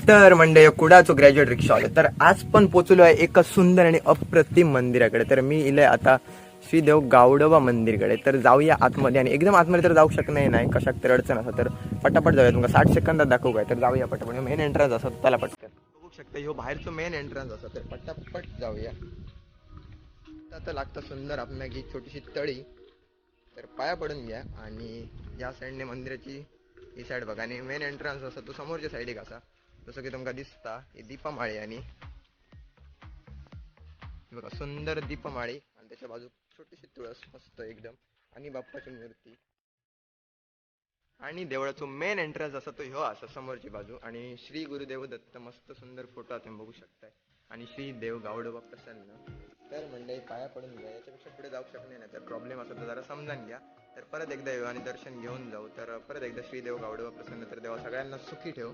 तर म्हणजे कुडाचो ग्रॅज्युएट रिक्षावाले तर आज पण पोचलो आहे एका सुंदर आणि अप्रतिम मंदिराकडे. तर मी इले आता श्रीदेव गावडोबा मंदिरकडे. तर जाऊया आतमध्ये आणि एकदम आतमध्ये तर जाऊ शकणार नाही, कशाक तर अडचण असं तर पटापट जाऊया. तुमका 60 सेकंदात दाखवू काय, तर जाऊया पटापट. मेन एंट्रन्स असत त्याला पटकन बघू शकता, ह्यो बाहेरचो मेन एंट्रन्स असा, तर पटापट जाऊया. आता लागतं सुंदर आपल्याला छोटीशी तळी. तर पाया पडून घ्या आणि या साईडने मंदिराची ही साईड बघा आणि मेन एंट्रन्स असा तो समोरच्या साईडीक असा, जसं की तुमका दिसता ही दीपमाळी आणि हे बघा सुंदर दीपमाळी आणि त्याच्या बाजू छोटीशी तुळस मस्त एकदम आणि बाप्पाची मूर्ती आणि देवळाचो मेन एंट्रन्स असा तो ह्यो असा समोरची बाजू आणि श्री गुरुदेव दत्त मस्त सुंदर फोटो तुम्ही बघू शकताय आणि श्री देव गावडोबा प्रसन्न. तर मंडळी पाया पडून घ्या, याच्यापेक्षा पुढे जाऊ शकले नाही तर प्रॉब्लेम असेल तर जरा समजून घ्या. तर परत एकदा येऊ आणि दर्शन घेऊन जाऊ. तर परत एकदा श्री देव गावडोबा प्रसन्न. तर देवा सगळ्यांना सुखी ठेव.